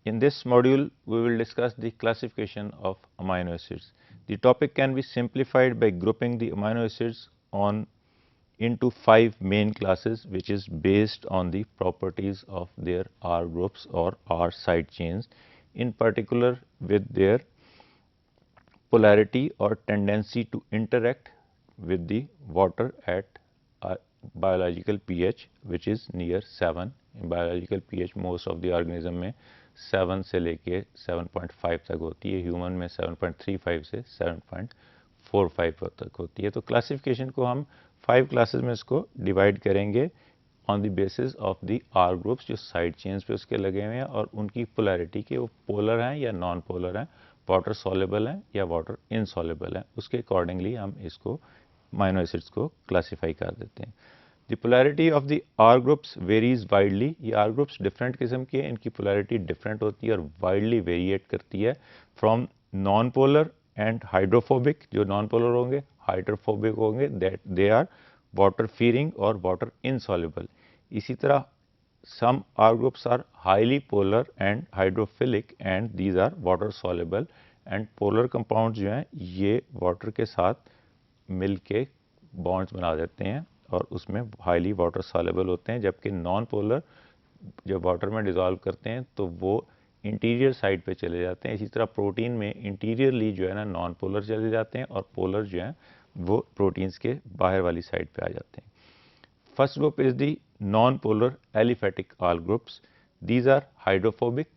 In this module, we will discuss the classification of amino acids. The topic can be simplified by grouping the amino acids into 5 main classes, which is based on the properties of their R groups or R side chains, in particular with their polarity or tendency to interact with the water at a biological pH which is near 7. In biological pH most of the organism में 7 से लेके 7.5 तक होती है, human में 7.35 से 7.45 तक होती है। तो क्लासिफिकेशन को हम 5 क्लासेस में इसको डिवाइड करेंगे on the basis of the R groups जो साइड चेन्स पे उसके लगे हुए हैं और उनकी पोलैरिटी के वो पोलर हैं या नॉन पोलर हैं, वाटर सॉल्युबल हैं या वाटर इनसॉल्युबल हैं, उसके अकॉर्डिंगली हम इसको अमीनो एसिड्स को क्लासीफाई कर देते हैं। The polarity of the R groups varies widely. ये आर ग्रुप्स डिफरेंट किस्म के हैं, इनकी पोलैरिटी डिफरेंट होती है और वाइडली वेरिएट करती है from non polar and hydrophobic, जो नॉन पोलर होंगे, हाइड्रोफोबिक होंगे, that they are water fearing और वाटर इनसॉल्युबल। इसी तरह some R groups are highly polar and hydrophilic and these are water soluble and polar compounds जो हैं ये water के साथ मिल के bonds बना देते हैं और उसमें highly water soluble होते हैं, जबकि non polar जब वाटर में डिज़ोल्व करते हैं तो वो इंटीरियर साइड पे चले जाते हैं। इसी तरह प्रोटीन में इंटीरियरली जो है ना नॉन पोलर चले जाते हैं और पोलर जो है वो प्रोटीन्स के बाहर वाली साइड पे आ जाते हैं। First group is the non-polar aliphatic R groups. These are hydrophobic.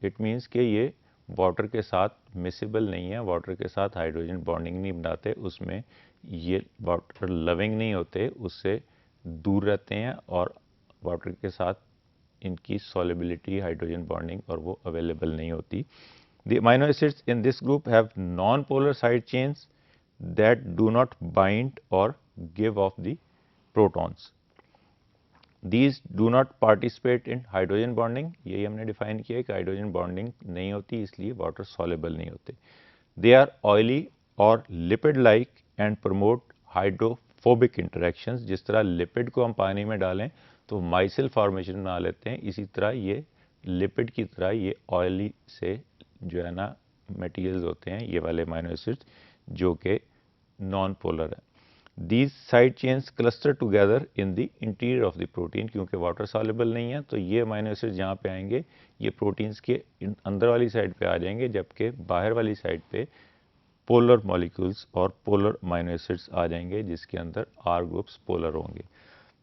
It means कि ये वाटर के साथ मिसिबल नहीं है, वाटर के साथ हाइड्रोजन बॉन्डिंग नहीं बनाते, उसमें ये वाटर लविंग नहीं होते, उससे दूर रहते हैं और वाटर के साथ इनकी solubility, हाइड्रोजन बॉन्डिंग और वो अवेलेबल नहीं होती। The amino acids in this group have non-polar side chains that do not bind or give off the protons. These do not participate in hydrogen bonding. यही हमने define किया है कि hydrogen bonding नहीं होती, इसलिए वाटर सॉल्युबल नहीं होते। दे आर ऑयली और lipid like and promote hydrophobic interactions. जिस तरह लिपिड को हम पानी में डालें तो माइसिल फॉर्मेशन बना लेते हैं, इसी तरह ये लिपिड की तरह ये ऑयली से जो है ना मटेरियल्स होते हैं ये वाले अमीनो एसिड्स जो कि नॉन पोलर है। These side chains cluster together in the interior of the protein, क्योंकि वाटर soluble नहीं है तो ये अमीनो एसिड्स जहाँ पे आएंगे ये प्रोटीन्स के अंदर वाली साइड पे आ जाएंगे, जबकि बाहर वाली साइड पे पोलर मॉलिक्यूल्स और पोलर अमीनो एसिड्स आ जाएंगे जिसके अंदर आर ग्रुप्स पोलर होंगे।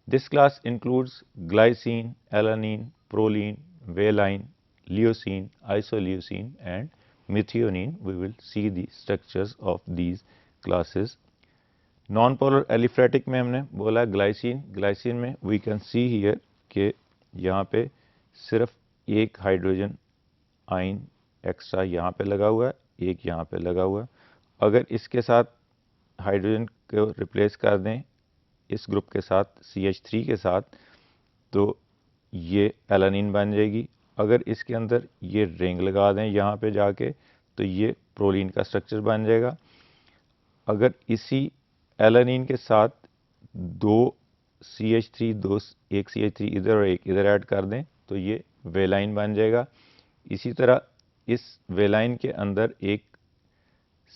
This class includes glycine, alanine, proline, valine, leucine, isoleucine and methionine. We will see the structures of these classes. Non polar aliphatic में हमने बोला ग्लाइसिन, ग्लाइसिन में वी कैन सी हियर कि यहाँ पे सिर्फ एक हाइड्रोजन आइन एक्स्ट्रा यहाँ पे लगा हुआ है, एक यहाँ पे लगा हुआ है। अगर इसके साथ हाइड्रोजन को रिप्लेस कर दें इस ग्रुप के साथ CH3 के साथ तो ये एलानिन बन जाएगी। अगर इसके अंदर ये रिंग लगा दें यहाँ पे जाके तो ये प्रोलीन का स्ट्रक्चर बन जाएगा। अगर इसी एलानिन के साथ दो CH3 एक CH3 इधर और एक इधर ऐड कर दें तो ये वेलाइन बन जाएगा। इसी तरह इस वेलाइन के अंदर एक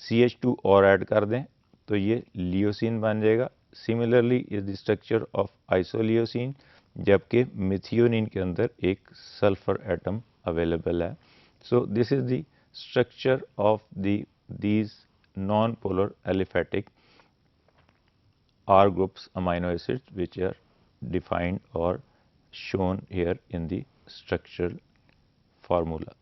CH2 और ऐड कर दें तो ये लियोसिन बन जाएगा। Similarly is the structure of isoleucine, जबकि मिथियोनिन के अंदर एक सल्फर एटम अवेलेबल है। So this is the structure of these non polar aliphatic R groups amino acids which are defined or shown here in the structural formula.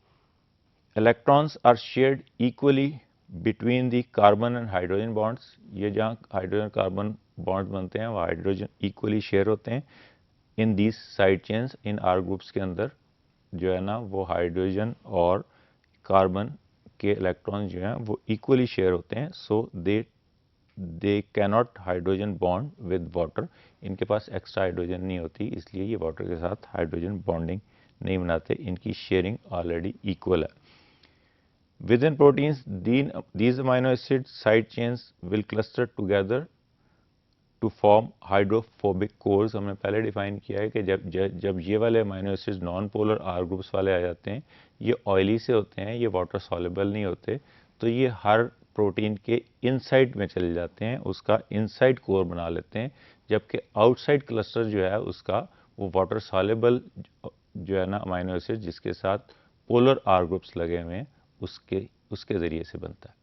Electrons are shared equally between the carbon and hydrogen bonds. ये जहाँ hydrogen carbon bonds बनते हैं वो hydrogen equally share होते हैं in these side chains. In are groups के अंदर जो है ना वो हाइड्रोजन और कार्बन के इलेक्ट्रॉन जो हैं वो इक्वली शेयर होते हैं। So they cannot hydrogen bond with water, इनके पास एक्स्ट्रा हाइड्रोजन नहीं होती, इसलिए ये वाटर के साथ हाइड्रोजन बॉन्डिंग नहीं बनाते, इनकी शेयरिंग ऑलरेडी इक्वल है। Within proteins, these amino acid side chains will cluster together to form hydrophobic cores हमने पहले डिफाइन किया है कि जब ये वाले amino acids non polar R groups वाले आ जाते हैं, ये ऑयली से होते हैं, ये वाटर सॉल्युबल नहीं होते, तो ये हर प्रोटीन के इनसाइड में चले जाते हैं, उसका इनसाइड कोर बना लेते हैं, जबकि आउटसाइड क्लस्टर जो है उसका वो वाटर सॉल्युबल जो है ना अमीनो एसिड जिसके साथ पोलर आर ग्रुप्स लगे हुए हैं उसके ज़रिए से बनता है।